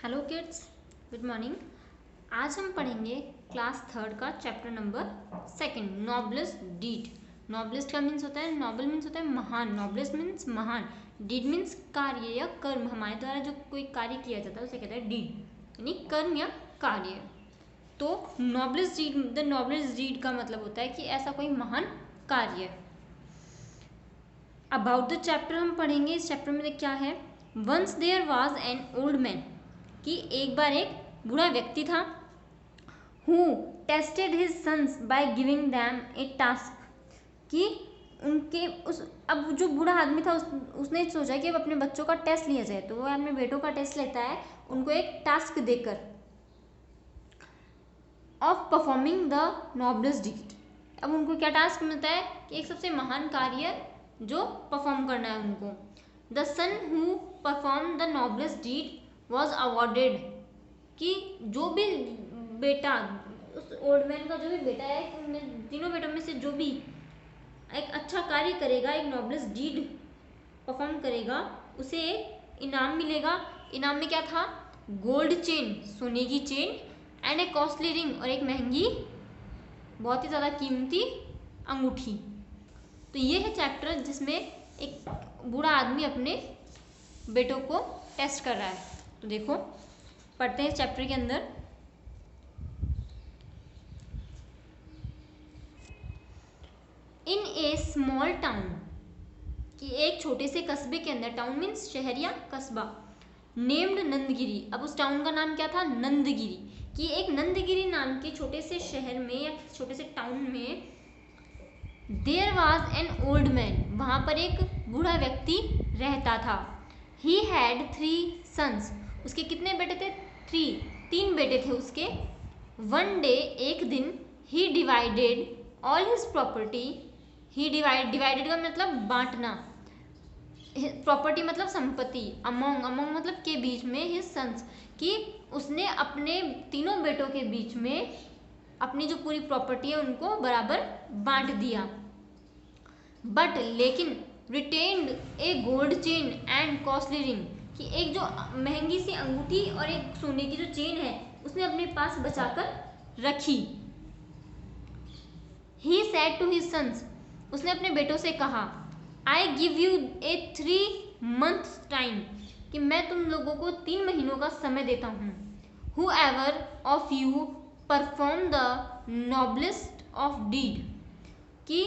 Hello kids, good morning. आज हम पढ़ेंगे क्लास थर्ड का chapter number second, noblest deed. Noblest का मीन्स होता है, नॉबल मीन्स होता है महान, नॉबलेस्ट मीन्स महान, डीड मीन्स कार्य या कर्म। हमारे द्वारा जो कोई कार्य किया जाता है उसे कहते हैं डीड, यानी कर्म या कार्य। तो noblest deed, the noblest deed का मतलब होता है कि ऐसा कोई महान कार्य। अबाउट द चैप्टर हम पढ़ेंगे। इस चैप्टर में क्या है? Once there was an old man, कि एक बार एक बूढ़ा व्यक्ति था। Who tested his sons by giving them a task, कि उनके अब जो बूढ़ा आदमी था उसने सोचा कि अब अपने बच्चों का टेस्ट लिया जाए, तो वो अपने बेटों का टेस्ट लेता है उनको एक टास्क देकर, of performing the noblest deed. अब उनको क्या टास्क मिलता है कि एक सबसे महान कार्य जो परफॉर्म करना है उनको। The son who perform the noblest deed was awarded, कि जो भी बेटा, उस ओल्ड मैन का जो भी बेटा है, उनमें तीनों बेटों में से जो भी एक अच्छा कार्य करेगा, एक नॉबलेस्ट डीड परफॉर्म करेगा, उसे एक इनाम मिलेगा। इनाम में क्या था? गोल्ड चेन, सोने की chain, and A costly ring, और एक महंगी, बहुत ही ज़्यादा कीमती अंगूठी। तो ये है चैप्टर जिसमें एक बूढ़ा आदमी अपने बेटों को टेस्ट कर रहा है। तो देखो, पढ़ते हैं इस चैप्टर के अंदर। इन ए स्मॉल टाउन, कि एक छोटे से कस्बे के अंदर, टाउन मीन्स शहर या कस्बा, नेम्ड नंदगिरी। अब उस टाउन का नाम क्या था? नंदगिरी। कि एक नंदगिरी नाम के छोटे से शहर में या छोटे से टाउन में there was an old man, वहां पर एक बूढ़ा व्यक्ति रहता था। ही हैड 3 सन्स, उसके कितने बेटे थे? 3 बेटे थे उसके। वन डे, एक दिन, ही डिवाइडेड ऑल हिज प्रॉपर्टी। ही डिवाइडेड का मतलब बांटना, प्रॉपर्टी मतलब संपत्ति, अमोंग मतलब के बीच में, हिज सन्स, कि उसने अपने तीनों बेटों के बीच में अपनी जो पूरी प्रॉपर्टी है उनको बराबर बांट दिया। बट लेकिन retained A gold chain and costly ring, कि एक जो महंगी सी अंगूठी और एक सोने की जो चेन है उसने अपने पास बचाकर रखी। He said to his sons, उसने अपने बेटों से कहा, I give you a 3 months time, कि मैं तुम लोगों को 3 महीनों का समय देता हूँ। Whoever of you perform the noblest of deed, कि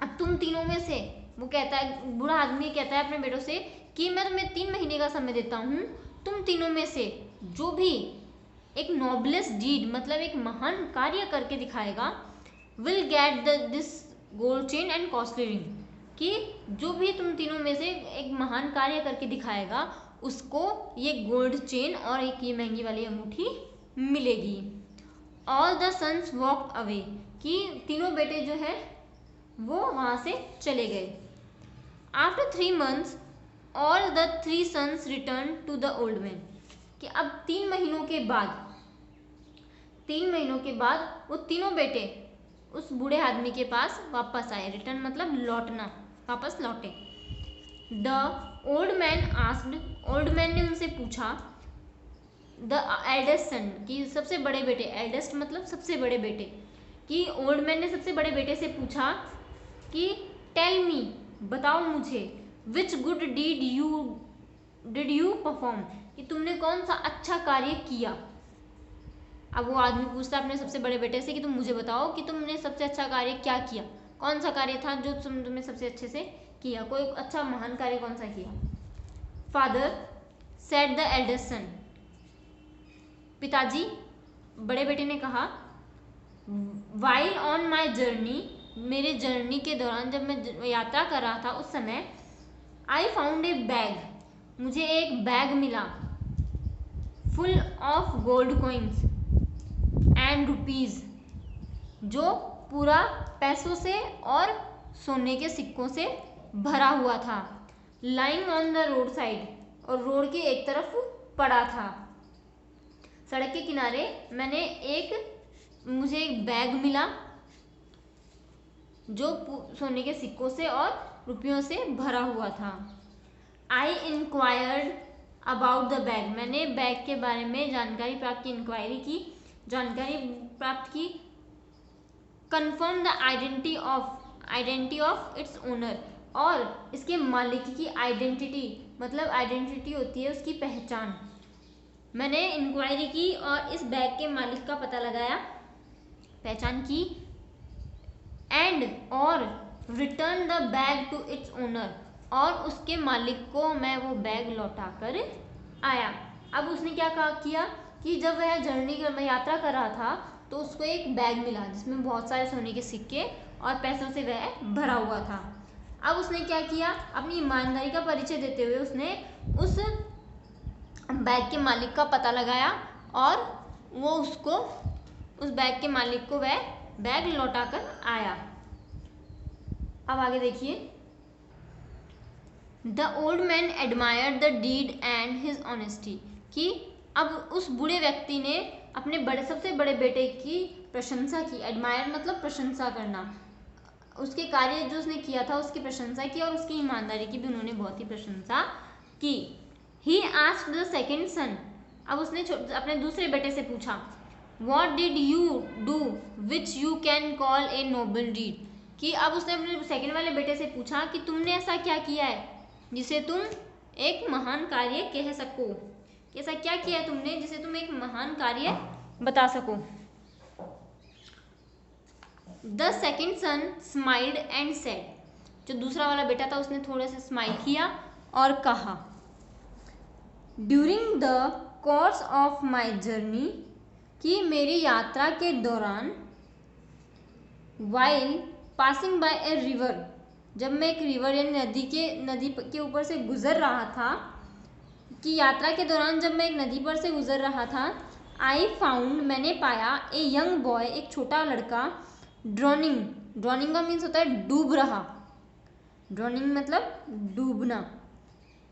अब तुम तीनों में से, वो कहता है, बूढ़ा आदमी कहता है अपने बेटों से कि मैं तुम्हें 3 महीने का समय देता हूँ, तुम तीनों में से जो भी एक नॉबलेस्ट डीड मतलब एक महान कार्य करके दिखाएगा, will get this gold chain and costly ring, कि जो भी तुम तीनों में से एक महान कार्य करके दिखाएगा उसको ये गोल्ड चेन और एक ये महंगी वाली अंगूठी मिलेगी। All the sons walked away, कि तीनों बेटे जो है वो वहां से चले गए। After 3 months all the 3 sons return to the old man, कि अब 3 महीनों के बाद वो तीनों बेटे उस बूढ़े आदमी के पास वापस आए। रिटर्न मतलब लौटना, वापस लौटे। The old man asked, old man ने उनसे पूछा, द एल्डेस्ट सन, कि सबसे बड़े बेटे, एल्डेस्ट मतलब सबसे बड़े बेटे, कि ओल्ड मैन ने सबसे बड़े बेटे से पूछा कि टेल मी, बताओ मुझे, विच गुड डिड यू परफॉर्म, कि तुमने कौन सा अच्छा कार्य किया। अब वो आदमी पूछता अपने सबसे बड़े बेटे से कि तुम मुझे बताओ कि तुमने सबसे अच्छा कार्य क्या किया, कौन सा कार्य था जो तुमने सबसे अच्छे से किया, कोई अच्छा महान कार्य कौन सा किया। Father said the eldest son, पिताजी, बड़े बेटे ने कहा, वाइल ऑन माई जर्नी, मेरे जर्नी के दौरान जब मैं यात्रा कर रहा था उस समय, आई फाउंड ए बैग, मुझे एक बैग मिला, full of gold coins and rupees, जो पूरा पैसों से और सोने के सिक्कों से भरा हुआ था। Lying on the road side, और रोड के एक तरफ पड़ा था, सड़क के किनारे मुझे एक बैग मिला जो सोने के सिक्कों से और रुपयों से भरा हुआ था। आई इंक्वायर्ड अबाउट द बैग, मैंने बैग के बारे में जानकारी प्राप्त की, इंक्वायरी की, जानकारी प्राप्त की। Confirm the identity of its owner, और इसके मालिक की आइडेंटिटी, मतलब आइडेंटिटी होती है उसकी पहचान। मैंने इंक्वायरी की और इस बैग के मालिक का पता लगाया, पहचान की। एंड और return the bag to its owner, और उसके मालिक को मैं वो बैग लौटा कर आया। अब उसने क्या किया कि जब वह यात्रा कर रहा था तो उसको एक बैग मिला जिसमें बहुत सारे सोने के सिक्के और पैसों से वह भरा हुआ था। अब उसने क्या किया, अपनी ईमानदारी का परिचय देते हुए उसने उस बैग के मालिक का पता लगाया और वो उस बैग के मालिक को वह बैग लौटा कर आया। अब आगे देखिए। The old man admired the deed and his honesty, कि अब उस बूढ़े व्यक्ति ने अपने सबसे बड़े बेटे की प्रशंसा की। एडमायर मतलब प्रशंसा करना, उसके कार्य जो उसने किया था उसकी प्रशंसा की और उसकी ईमानदारी की भी उन्होंने बहुत ही प्रशंसा की। He asked the second son, अब उसने अपने दूसरे बेटे से पूछा, what did you do which you can call a noble deed, कि अब उसने अपने सेकंड वाले बेटे से पूछा कि तुमने ऐसा क्या किया है जिसे तुम एक महान कार्य कह सको, ऐसा क्या किया है तुमने जिसे तुम एक महान कार्य बता सको। The second sun smiled and said, जो दूसरा वाला बेटा था उसने थोड़ा सा स्माइल किया और कहा, during the course of my journey, कि मेरी यात्रा के दौरान, while passing by a river, जब मैं एक रिवर यानी नदी के ऊपर से गुजर रहा था, कि यात्रा के दौरान जब मैं एक नदी पर से गुजर रहा था, आई फाउंड, मैंने पाया, ए यंग बॉय, एक छोटा लड़का, ड्रॉनिंग का मीन्स होता है डूब रहा, ड्रॉनिंग मतलब डूबना,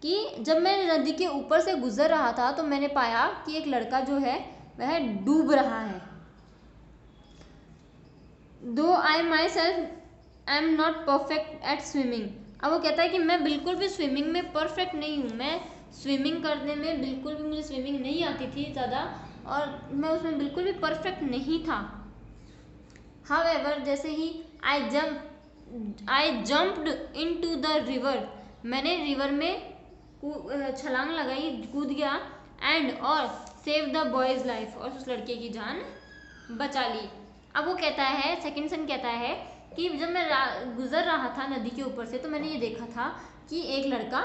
कि जब मैं नदी के ऊपर से गुजर रहा था तो मैंने पाया कि एक लड़का जो है वह डूब रहा है। Though I myself I am not perfect at swimming, अब वो कहता है कि मैं बिल्कुल भी स्विमिंग में परफेक्ट नहीं हूँ, मैं स्विमिंग करने में बिल्कुल भी, मुझे स्विमिंग नहीं आती थी ज़्यादा और मैं उसमें बिल्कुल भी परफेक्ट नहीं था। हाउएवर, जैसे ही आई जंप्ड इनटू द रिवर, मैंने रिवर में छलांग लगाई, कूद गया, एंड और सेव द बॉयज लाइफ, और उस लड़के की जान बचा ली। अब वो कहता है, सेकंड सन कहता है कि जब मैं गुजर रहा था नदी के ऊपर से तो मैंने ये देखा था कि एक लड़का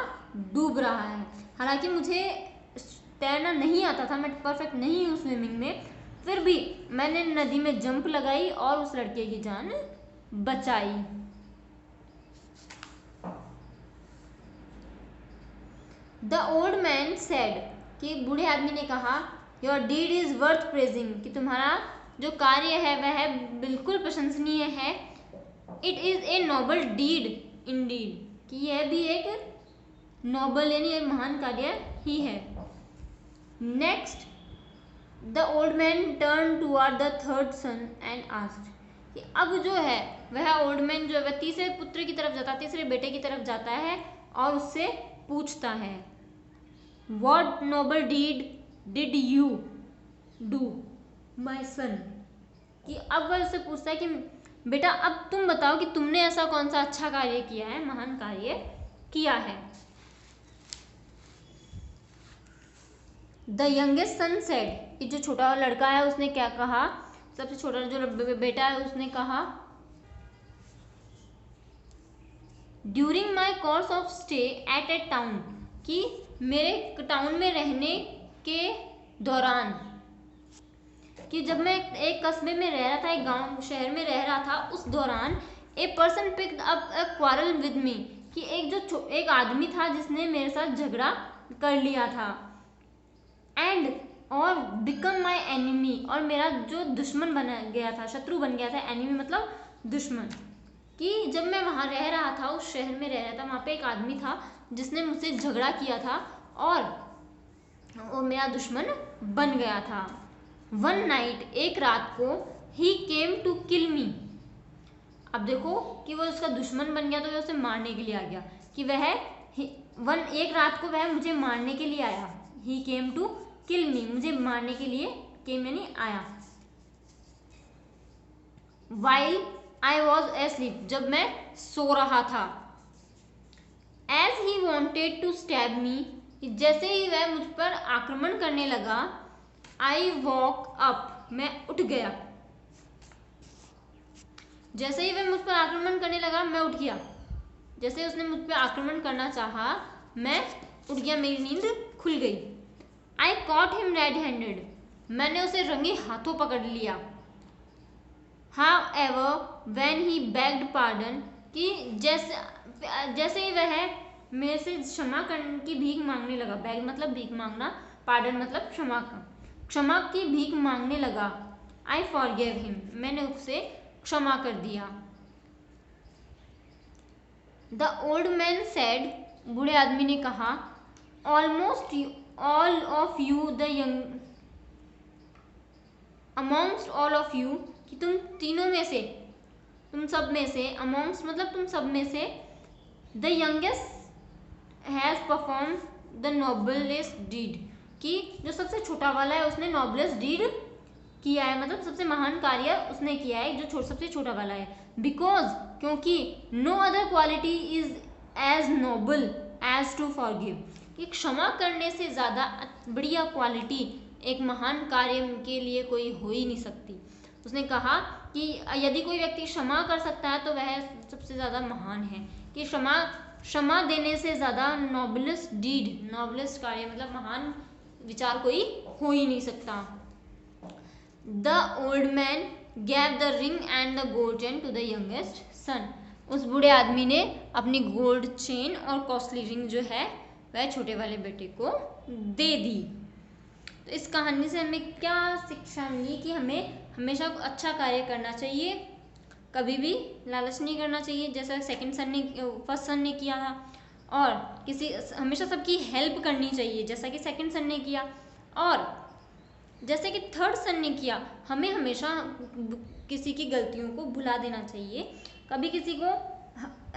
डूब रहा है, हालांकि मुझे तैरना नहीं आता था, मैं परफेक्ट नहीं हूँ स्विमिंग में, फिर भी मैंने नदी में जंप लगाई और उस लड़के की जान बचाई। द ओल्ड मैन सेड, कि बूढ़े आदमी ने कहा, your deed is worth praising, कि तुम्हारा जो कार्य है वह बिल्कुल प्रशंसनीय है। It is a noble deed indeed, कि यह भी एक नोबल यानी एक महान कार्य ही है। Next the old man turn toward the third son and asked, कि अब जो है वह ओल्ड मैन जो है वह तीसरे पुत्र की तरफ जाता है, तीसरे बेटे की तरफ जाता है और उससे पूछता है, what noble deed did you do my son, कि अब वह उससे पूछता है कि बेटा अब तुम बताओ कि तुमने ऐसा कौन सा अच्छा कार्य किया है, महान कार्य किया है। द यंगेस्ट सन सेड, कि जो छोटा लड़का है उसने क्या कहा, सबसे छोटा जो बेटा है उसने कहा, during my course of stay at A town, कि मेरे टाउन में रहने के दौरान, कि जब मैं एक कस्बे में रह रहा था, एक गांव शहर में रह रहा था, उस दौरान a person picked up a quarrel with me, कि एक आदमी था जिसने मेरे साथ झगड़ा कर लिया था, एंड और बिकम माई एनिमी, और मेरा जो दुश्मन बन गया था, शत्रु बन गया था, एनिमी मतलब दुश्मन, कि जब मैं वहाँ रह रहा था, उस शहर में रह रहा था, वहाँ पे एक आदमी था जिसने मुझसे झगड़ा किया था और वो मेरा दुश्मन बन गया था। वन नाइट, एक रात को, ही केम टू किल मी, अब देखो कि वो उसका दुश्मन बन गया तो वह उसे मारने के लिए आ गया, कि वह एक रात को वह मुझे मारने के लिए आया। ही केम टू किल मी, मुझे मारने के लिए केम यानी आया। वाइल आई वॉज एस्लीप, जब मैं सो रहा था। As he wanted to stab me, जैसे ही वह मुझ पर आक्रमण करने लगा। आई वॉक अप, मैं उठ गया। जैसे ही वह मुझ पर आक्रमण करने लगा मैं उठ गया। जैसे उसने मुझ पर आक्रमण करना चाहा मैं उठ गया, मेरी नींद खुल गई। आई कॉट हिम रेड हैंडेड, मैंने उसे रंगे हाथों पकड़ लिया। However, when he begged pardon, कि जैसे ही वह मेरे से क्षमा करने की भीख मांगने लगा। बैग मतलब भीख मांगना, पार्डन मतलब क्षमा की भीख मांगने लगा। I forgave him, मैंने उसे क्षमा कर दिया। The old man said, बूढ़े आदमी ने कहा, almost all of you the young, amongst all of you, कि तुम तीनों में से, तुम सब में से, amongst मतलब तुम सब में से, the youngest has performed the noblest deed, कि जो सबसे छोटा वाला है उसने noblest deed किया है, मतलब सबसे महान कार्य उसने किया है जो सबसे छोटा वाला है। Because, क्योंकि no other quality is as noble as to forgive, कि क्षमा करने से ज़्यादा बढ़िया क्वालिटी एक महान कार्य के लिए कोई हो ही नहीं सकती। उसने कहा कि यदि कोई व्यक्ति क्षमा कर सकता है तो वह सबसे ज़्यादा महान है, कि क्षमा देने से ज़्यादा नोबलेस्ट डीड, नोबलेस्ट कार्य मतलब महान विचार कोई हो ही नहीं सकता। The old man gave the ring and the gold chain to the youngest son, उस बूढ़े आदमी ने अपनी गोल्ड चेन और कॉस्टली रिंग जो है वह छोटे वाले बेटे को दे दी। तो इस कहानी से हमें क्या शिक्षा मिली कि हमें हमेशा अच्छा कार्य करना चाहिए, कभी भी लालच नहीं करना चाहिए, जैसा फर्स्ट सन ने किया था, और हमेशा सबकी हेल्प करनी चाहिए जैसा कि सेकंड सन ने किया, और जैसे कि थर्ड सन ने किया। हमें हमेशा किसी की गलतियों को भुला देना चाहिए, कभी किसी को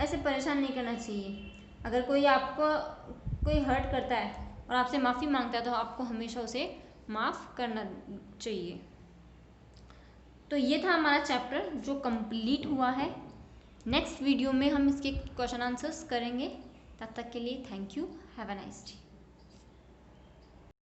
ऐसे परेशान नहीं करना चाहिए। अगर कोई आपको कोई हर्ट करता है और आपसे माफ़ी मांगता है तो आपको हमेशा उसे माफ़ करना चाहिए। तो ये था हमारा चैप्टर जो कंप्लीट हुआ है। नेक्स्ट वीडियो में हम इसके क्वेश्चन आंसर्स करेंगे। तब तक के लिए thank you, have a nice day.